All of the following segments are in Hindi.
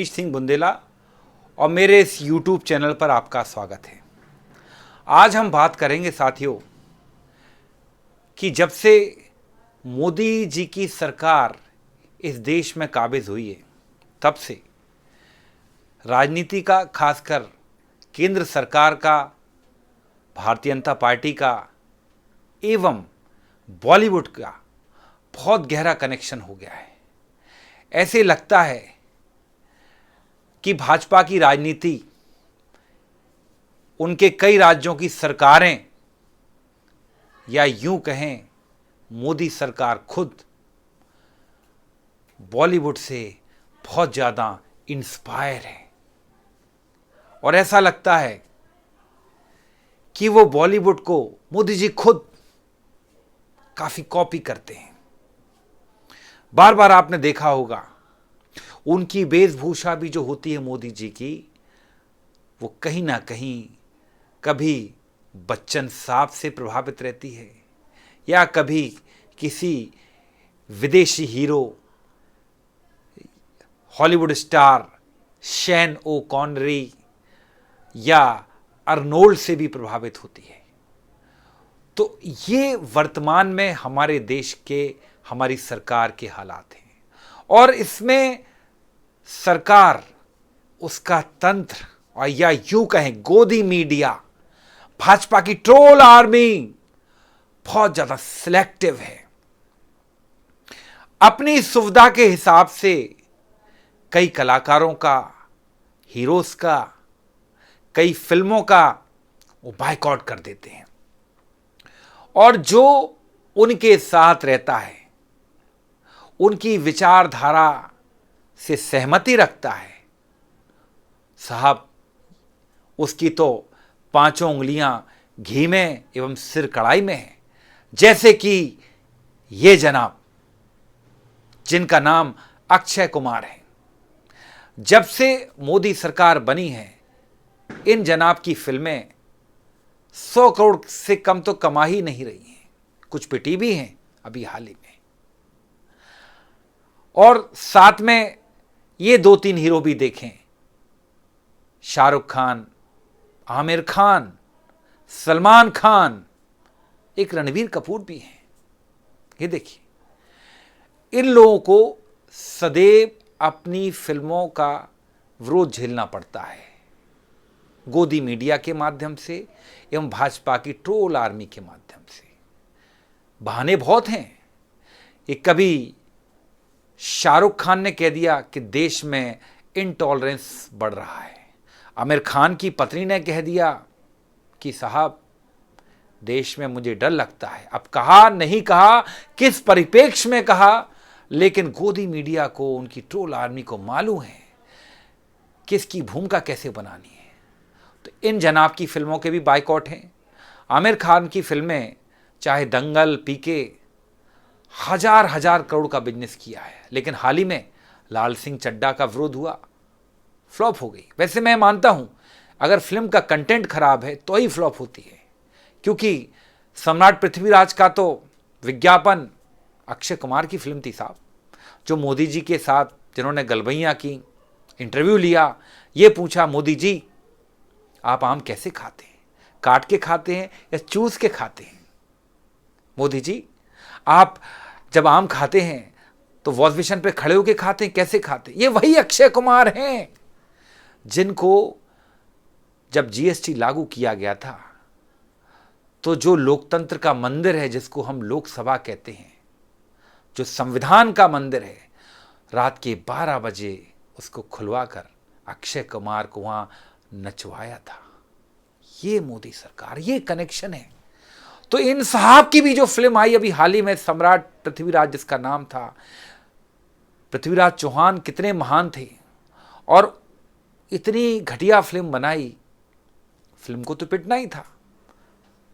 रमेश सिंह बुंदेला और मेरे इस YouTube चैनल पर आपका स्वागत है। आज हम बात करेंगे साथियों कि जब से मोदी जी की सरकार इस देश में काबिज हुई है तब से राजनीति का, खासकर केंद्र सरकार का, भारतीय जनता पार्टी का एवं बॉलीवुड का बहुत गहरा कनेक्शन हो गया है। ऐसे लगता है कि भाजपा की राजनीति, उनके कई राज्यों की सरकारें या यूं कहें मोदी सरकार खुद बॉलीवुड से बहुत ज़्यादा इंस्पायर है और ऐसा लगता है कि वो बॉलीवुड को मोदी जी खुद काफ़ी कॉपी करते हैं। बार बार आपने देखा होगा उनकी वेशभूषा भी जो होती है मोदी जी की, वो कहीं ना कहीं कभी बच्चन साहब से प्रभावित रहती है या कभी किसी विदेशी हीरो, हॉलीवुड स्टार शैन ओ कॉनरी या अर्नोल्ड से भी प्रभावित होती है। तो ये वर्तमान में हमारे देश के, हमारी सरकार के हालात हैं और इसमें सरकार, उसका तंत्र और या यूं कहें गोदी मीडिया, भाजपा की ट्रोल आर्मी बहुत ज्यादा सिलेक्टिव है। अपनी सुविधा के हिसाब से कई कलाकारों का, हीरोज का, कई फिल्मों का वो बायकॉट कर देते हैं और जो उनके साथ रहता है, उनकी विचारधारा से सहमति रखता है, साहब उसकी तो पांचों उंगलियां घी में एवं सिर कढ़ाई में है। जैसे कि ये जनाब, जिनका नाम अक्षय कुमार है। जब से मोदी सरकार बनी है, इन जनाब की फिल्में 100 करोड़ से कम तो कमा ही नहीं रही हैं, कुछ पिटी भी हैं अभी हाल ही में। और साथ में ये 2-3 हीरो भी देखें, शाहरुख खान, आमिर खान, सलमान खान, एक रणबीर कपूर भी हैं। ये देखिए, इन लोगों को सदैव अपनी फिल्मों का विरोध झेलना पड़ता है, गोदी मीडिया के माध्यम से एवं भाजपा की ट्रोल आर्मी के माध्यम से। बहाने बहुत हैं। एक कभी शाहरुख खान ने कह दिया कि देश में इंटॉलरेंस बढ़ रहा है, आमिर खान की पत्नी ने कह दिया कि साहब देश में मुझे डर लगता है। अब कहा नहीं कहा, किस परिप्रेक्ष्य में कहा, लेकिन गोदी मीडिया को, उनकी ट्रोल आर्मी को मालूम है किसकी भूमिका कैसे बनानी है। तो इन जनाब की फिल्मों के भी बायकॉट हैं। आमिर खान की फिल्में चाहे दंगल, पीके, हजार करोड़ का बिजनेस किया है, लेकिन हाल ही में लाल सिंह चड्ढा का विरोध हुआ, फ्लॉप हो गई। वैसे मैं मानता हूं अगर फिल्म का कंटेंट खराब है तो ही फ्लॉप होती है, क्योंकि सम्राट पृथ्वीराज का तो विज्ञापन अक्षय कुमार की फिल्म थी साहब, जो मोदी जी के साथ जिन्होंने गलबैयां की, इंटरव्यू लिया, ये पूछा मोदी जी आप आम कैसे खाते हैं, काट के खाते हैं या चूस के खाते हैं? मोदी जी आप जब आम खाते हैं तो वॉश बेसिन पे खड़े होकर खाते हैं, कैसे खाते हैं? ये वही अक्षय कुमार हैं जिनको जब जीएसटी लागू किया गया था तो जो लोकतंत्र का मंदिर है, जिसको हम लोकसभा कहते हैं, जो संविधान का मंदिर है, रात के 12 बजे उसको खुलवाकर अक्षय कुमार को वहां नचवाया था। ये मोदी सरकार, ये कनेक्शन है। तो इन साहब की भी जो फिल्म आई अभी हाल ही में, सम्राट पृथ्वीराज जिसका नाम था, पृथ्वीराज चौहान कितने महान थे और इतनी घटिया फिल्म बनाई, फिल्म को तो पिटना ही था,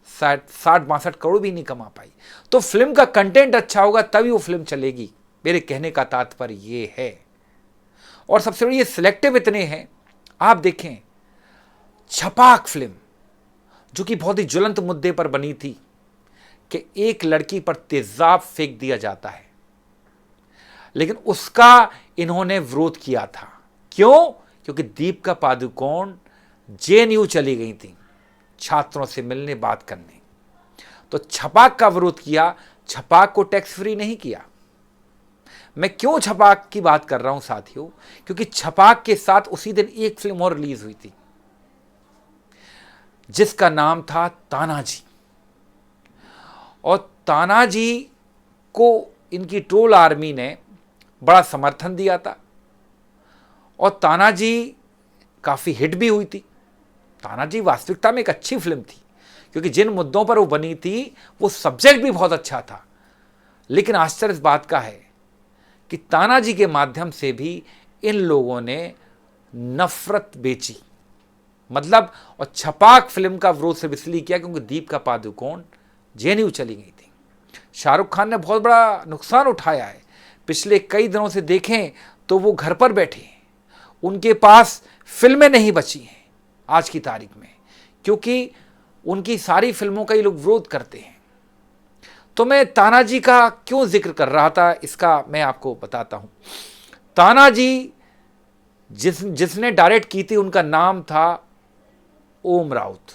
60-62 करोड़ भी नहीं कमा पाई। तो फिल्म का कंटेंट अच्छा होगा तभी वो फिल्म चलेगी, मेरे कहने का तात्पर्य ये है। और सबसे बड़ी ये सिलेक्टिव इतने हैं, आप देखें छपाक फिल्म जो कि बहुत ही ज्वलंत मुद्दे पर बनी थी कि एक लड़की पर तेजाब फेंक दिया जाता है, लेकिन उसका इन्होंने विरोध किया था क्यों? क्योंकि दीपिका पादुकोण जेएनयू चली गई थी छात्रों से मिलने, बात करने। तो छपाक का विरोध किया, छपाक को टैक्स फ्री नहीं किया। मैं क्यों छपाक की बात कर रहा हूं साथियों? क्योंकि छपाक के साथ उसी दिन एक फिल्म और रिलीज हुई थी जिसका नाम था तानाजी। और तानाजी को इनकी ट्रोल आर्मी ने बड़ा समर्थन दिया था और तानाजी काफी हिट भी हुई थी। तानाजी वास्तविकता में एक अच्छी फिल्म थी क्योंकि जिन मुद्दों पर वो बनी थी वो सब्जेक्ट भी बहुत अच्छा था। लेकिन आश्चर्य इस बात का है कि तानाजी के माध्यम से भी इन लोगों ने नफरत बेची, मतलब। और छपाक फिल्म का विरोध सिर्फ इसलिए किया क्योंकि दीपिका पादुकोण जेएनयू चली गई थी। शाहरुख खान ने बहुत बड़ा नुकसान उठाया है। पिछले कई दिनों से देखें तो वो घर पर बैठे हैं, उनके पास फिल्में नहीं बची हैं आज की तारीख में, क्योंकि उनकी सारी फिल्मों का ये लोग विरोध करते हैं। तो मैं तानाजी का क्यों जिक्र कर रहा था इसका मैं आपको बताता हूं। तानाजी जिसने डायरेक्ट की थी उनका नाम था ओम राउत।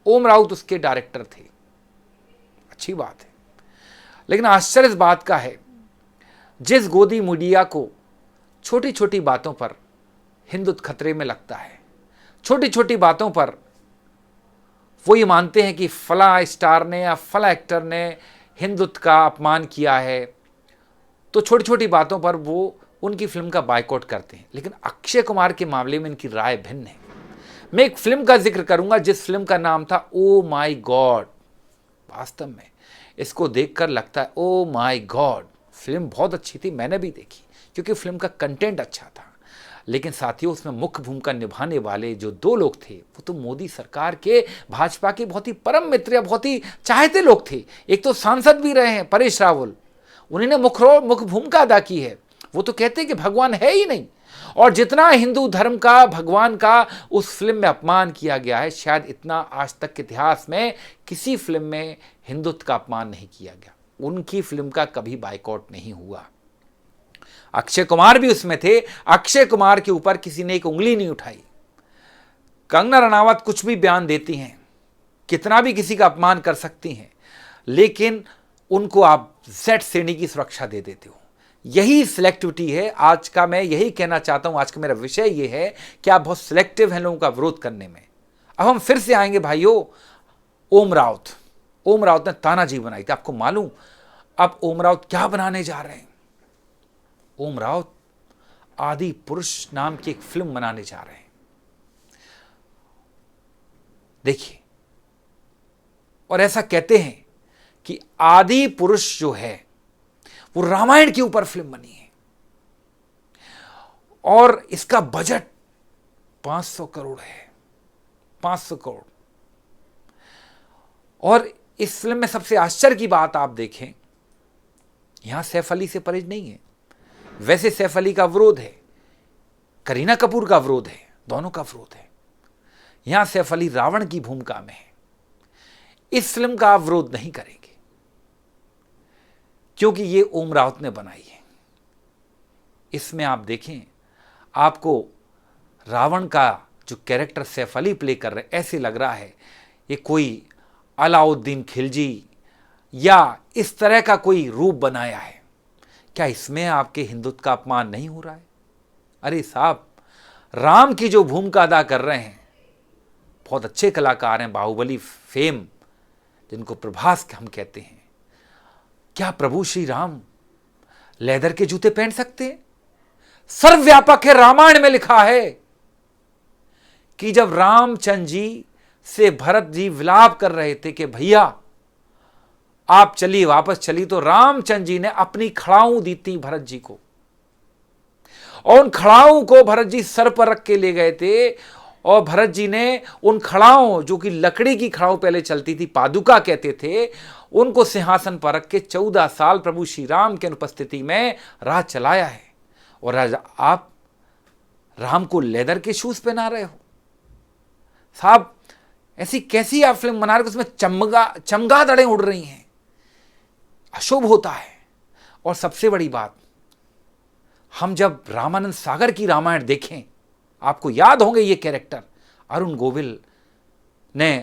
ओम राउत उसके डायरेक्टर थे, अच्छी बात है। लेकिन आश्चर्य इस बात का है, जिस गोदी मीडिया को छोटी छोटी बातों पर हिंदुत्व खतरे में लगता है, छोटी छोटी बातों पर वो ये मानते हैं कि फला स्टार ने या फला एक्टर ने हिंदुत्व का अपमान किया है, तो छोटी छोटी बातों पर वो उनकी फिल्म का बायकॉट करते हैं। लेकिन अक्षय कुमार के मामले में इनकी राय भिन्न है। मैं एक फिल्म का जिक्र करूंगा जिस फिल्म का नाम था ओ माई गॉड। वास्तव में इसको देखकर लगता है ओ माई गॉड, फिल्म बहुत अच्छी थी, मैंने भी देखी क्योंकि फिल्म का कंटेंट अच्छा था। लेकिन साथियों उसमें मुख्य भूमिका निभाने वाले जो दो लोग थे वो तो मोदी सरकार के, भाजपा के बहुत ही परम मित्र या बहुत ही चाहते लोग थे। एक तो सांसद भी रहे हैं परेश रावल, उन्होंने मुख्य भूमिका अदा की है। वो तो कहते हैं कि भगवान है ही नहीं, और जितना हिंदू धर्म का, भगवान का उस फिल्म में अपमान किया गया है, शायद इतना आज तक के इतिहास में किसी फिल्म में हिंदुत्व का अपमान नहीं किया गया। उनकी फिल्म का कभी बायकॉट नहीं हुआ। अक्षय कुमार भी उसमें थे, अक्षय कुमार के ऊपर किसी ने एक उंगली नहीं उठाई। कंगना रनावत कुछ भी बयान देती हैं, कितना भी किसी का अपमान कर सकती हैं, लेकिन उनको आप जेड श्रेणी की सुरक्षा दे देते हो। यही सिलेक्टिविटी है आज का। मैं यही कहना चाहता हूं, आज का मेरा विषय यह है कि आप बहुत सिलेक्टिव हैं लोगों का विरोध करने में। अब हम फिर से आएंगे भाइयों, ओम राउत ने तानाजी बनाई थी। आपको मालूम अब ओम राउत क्या बनाने जा रहे हैं? ओम राउत आदि पुरुष नाम की एक फिल्म बनाने जा रहे हैं। देखिए, और ऐसा कहते हैं कि आदि पुरुष जो है वो रामायण के ऊपर फिल्म बनी है और इसका बजट 500 करोड़ है, 500 करोड़। और इस फिल्म में सबसे आश्चर्य की बात आप देखें, यहां सैफ अली से परहेज नहीं है। वैसे सैफ अली का विरोध है, करीना कपूर का विरोध है, दोनों का विरोध है। यहां सैफ अली रावण की भूमिका में है। इस फिल्म का आप विरोध नहीं करेंगे क्योंकि ये ओम राउत ने बनाई है। इसमें आप देखें, आपको रावण का जो कैरेक्टर सैफ अली प्ले कर रहे हैं, ऐसे लग रहा है ये कोई अलाउद्दीन खिलजी या इस तरह का कोई रूप बनाया है। क्या इसमें आपके हिंदुत्व का अपमान नहीं हो रहा है? अरे साहब, राम की जो भूमिका अदा कर रहे हैं बहुत अच्छे कलाकार हैं, बाहुबली फेम जिनको प्रभास हम कहते हैं। क्या प्रभु श्री राम लेदर के जूते पहन सकते हैं? सर्वव्यापक है, रामायण में लिखा है कि जब रामचंद्र जी से भरत जी विलाप कर रहे थे कि भैया आप चलिए, वापस चलिए, तो रामचंद्र जी ने अपनी खड़ाऊं दी थी भरत जी को, और उन खड़ाऊं को भरत जी सर पर रख के ले गए थे। और भरत जी ने उन खड़ाओं, जो कि लकड़ी की खड़ाओं पहले चलती थी, पादुका कहते थे, उनको सिंहासन पर रख के 14 साल प्रभु श्री राम की अनुपस्थिति में राज चलाया है। और आप राम को लेदर के शूज पहना रहे हो साहब। ऐसी कैसी आप फिल्म बना रहे हो उसमें चमगादड़ें उड़ रही हैं, अशुभ होता है। और सबसे बड़ी बात, हम जब रामानंद सागर की रामायण देखें, आपको याद होंगे ये कैरेक्टर अरुण गोविल ने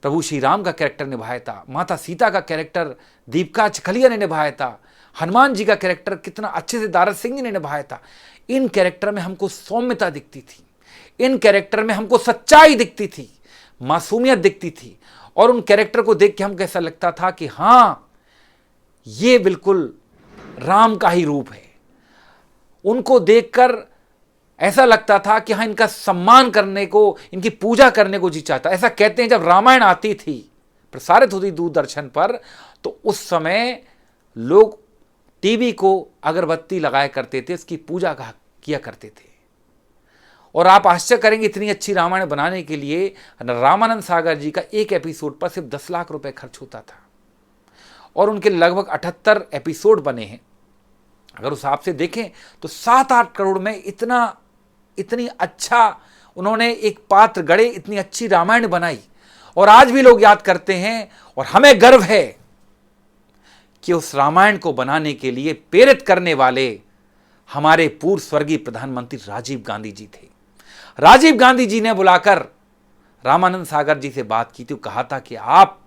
प्रभु श्री राम का कैरेक्टर निभाया था, माता सीता का कैरेक्टर दीपिका चिखलिया ने निभाया था, हनुमान जी का कैरेक्टर कितना अच्छे से दारा सिंह ने निभाया था। इन कैरेक्टर में हमको सौम्यता दिखती थी, इन कैरेक्टर में हमको सच्चाई दिखती थी, मासूमियत दिखती थी, और उन कैरेक्टर को देख के हमको ऐसा लगता था कि हाँ, ये बिल्कुल राम का ही रूप है। उनको देखकर ऐसा लगता था कि हाँ, इनका सम्मान करने को, इनकी पूजा करने को जी चाहता। ऐसा कहते हैं जब रामायण आती थी, प्रसारित होती दूरदर्शन पर, तो उस समय लोग टीवी को अगरबत्ती लगाया करते थे, इसकी पूजा किया करते थे। और आप आश्चर्य करेंगे, इतनी अच्छी रामायण बनाने के लिए रामानंद सागर जी का एक एपिसोड पर सिर्फ 10 लाख रुपए खर्च होता था, और उनके लगभग 78 एपिसोड बने हैं। अगर उस हिसाब से देखें तो 7-8 करोड़ में इतनी अच्छा उन्होंने एक पात्र गढ़े, इतनी अच्छी रामायण बनाई, और आज भी लोग याद करते हैं। और हमें गर्व है कि उस रामायण को बनाने के लिए प्रेरित करने वाले हमारे पूर्व स्वर्गीय प्रधानमंत्री राजीव गांधी जी थे। राजीव गांधी जी ने बुलाकर रामानंद सागर जी से बात की थी, कहा था कि आप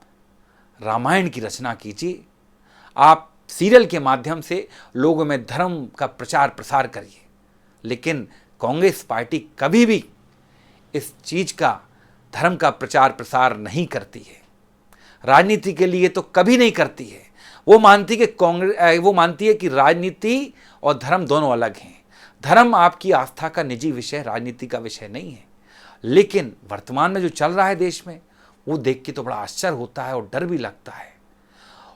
रामायण की रचना कीजिए, आप सीरियल के माध्यम से लोगों में धर्म का प्रचार प्रसार करिए। लेकिन कांग्रेस पार्टी कभी भी इस चीज का, धर्म का प्रचार प्रसार नहीं करती है, राजनीति के लिए तो कभी नहीं करती है। वो मानती है कि राजनीति और धर्म दोनों अलग हैं। धर्म आपकी आस्था का निजी विषय, राजनीति का विषय नहीं है। लेकिन वर्तमान में जो चल रहा है देश में, वो देख के तो बड़ा आश्चर्य होता है और डर भी लगता है।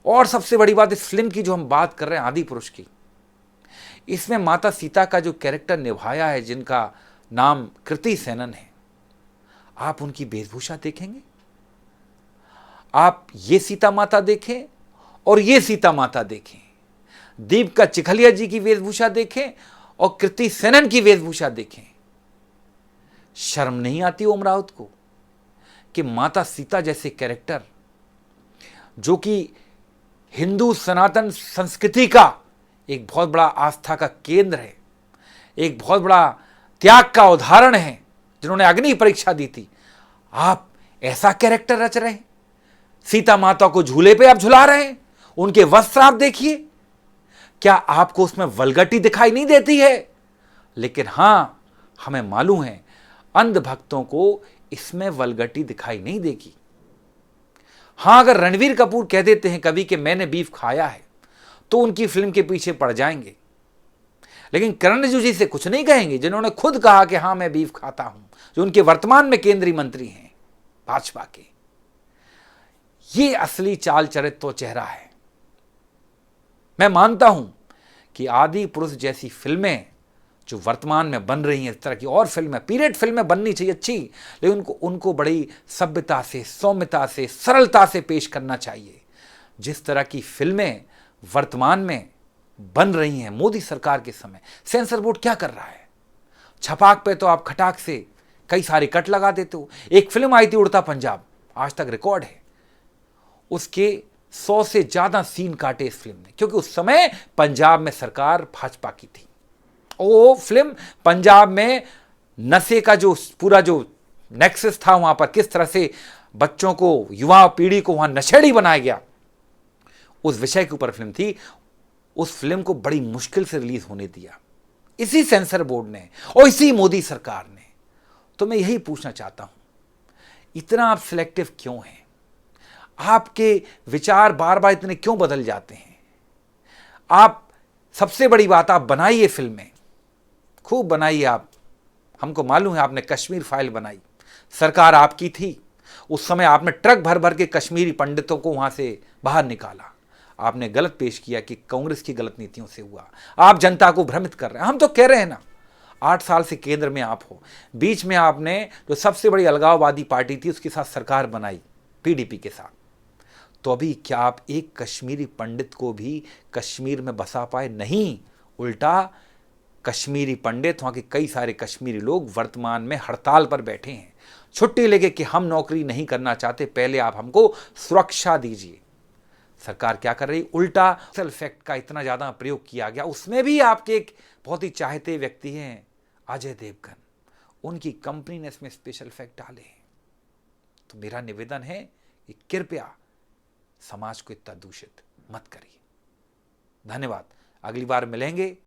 और सबसे बड़ी बात, इस फिल्म की जो हम बात कर रहे हैं आदि पुरुष की, इसमें माता सीता का जो कैरेक्टर निभाया है, जिनका नाम कृति सेनन है, आप उनकी वेशभूषा देखेंगे, आप ये सीता माता देखें और ये सीता माता देखें, दीपिका चिखलिया जी की वेशभूषा देखें और कृति सेनन की वेशभूषा देखें। शर्म नहीं आती ओम राउत को कि माता सीता जैसे कैरेक्टर, जो कि हिंदू सनातन संस्कृति का एक बहुत बड़ा आस्था का केंद्र है, एक बहुत बड़ा त्याग का उदाहरण है, जिन्होंने अग्नि परीक्षा दी थी, आप ऐसा कैरेक्टर रच रहे हैं। सीता माता को झूले पे आप झुला रहे हैं, उनके वस्त्र आप देखिए, क्या आपको उसमें वल्गरिटी दिखाई नहीं देती है? लेकिन हां, हमें मालूम है अंध भक्तों को इसमें वल्गरिटी दिखाई नहीं देगी। हां, अगर रणवीर कपूर कह देते हैं कभी कि मैंने बीफ खाया है, तो उनकी फिल्म के पीछे पड़ जाएंगे। लेकिन करण रिजिजू जी से कुछ नहीं कहेंगे, जिन्होंने खुद कहा कि हां मैं बीफ खाता हूं, जो उनके वर्तमान में केंद्रीय मंत्री हैं भाजपा के। ये असली चाल चरित्र तो चेहरा है। मैं मानता हूं कि आदि पुरुष जैसी फिल्में जो वर्तमान में बन रही हैं, इस तरह की और फिल्में, पीरियड फिल्में बननी चाहिए अच्छी, लेकिन उनको बड़ी सभ्यता से, सौम्यता से, सरलता से पेश करना चाहिए। जिस तरह की फिल्में वर्तमान में बन रही हैं मोदी सरकार के समय, सेंसर बोर्ड क्या कर रहा है? छपाक पे तो आप खटाक से कई सारे कट लगा देते हो। एक फिल्म आई थी उड़ता पंजाब, आज तक रिकॉर्ड है, उसके 100 से ज्यादा सीन काटे इस फिल्म ने, क्योंकि उस समय पंजाब में सरकार भाजपा की थी। वो फिल्म पंजाब में नशे का जो पूरा जो नेक्सस था, वहां पर किस तरह से बच्चों को, युवा पीढ़ी को वहां नशेड़ी बनाया गया, उस विषय के ऊपर फिल्म थी। उस फिल्म को बड़ी मुश्किल से रिलीज होने दिया इसी सेंसर बोर्ड ने और इसी मोदी सरकार ने। तो मैं यही पूछना चाहता हूं, इतना आप सिलेक्टिव क्यों हैं? आपके विचार बार बार इतने क्यों बदल जाते हैं? आप, सबसे बड़ी बात, आप बनाइए फिल्में, खूब बनाइए आप। हमको मालूम है आपने कश्मीर फाइल बनाई, सरकार आपकी थी, उस समय आपने ट्रक भर भर के कश्मीरी पंडितों को वहां से बाहर निकाला। आपने गलत पेश किया कि कांग्रेस की गलत नीतियों से हुआ। आप जनता को भ्रमित कर रहे हैं। हम तो कह रहे हैं ना, 8 साल से केंद्र में आप हो, बीच में आपने जो सबसे बड़ी अलगाववादी पार्टी थी उसके साथ सरकार बनाई, पीडीपी के साथ। तो अभी क्या आप एक कश्मीरी पंडित को भी कश्मीर में बसा पाए? नहीं, उल्टा कश्मीरी पंडित, वहां के कई सारे कश्मीरी लोग वर्तमान में हड़ताल पर बैठे हैं, छुट्टी लेके कि हम नौकरी नहीं करना चाहते, पहले आप हमको सुरक्षा दीजिए। सरकार क्या कर रही, उल्टा स्पेशल इफेक्ट का इतना ज्यादा प्रयोग किया गया। उसमें भी आपके एक बहुत ही चाहते व्यक्ति हैं अजय देवगन, उनकी कंपनी ने इसमें स्पेशल इफेक्ट डाले। तो मेरा निवेदन है कि कृपया समाज को इतना दूषित मत करिए। धन्यवाद। अगली बार मिलेंगे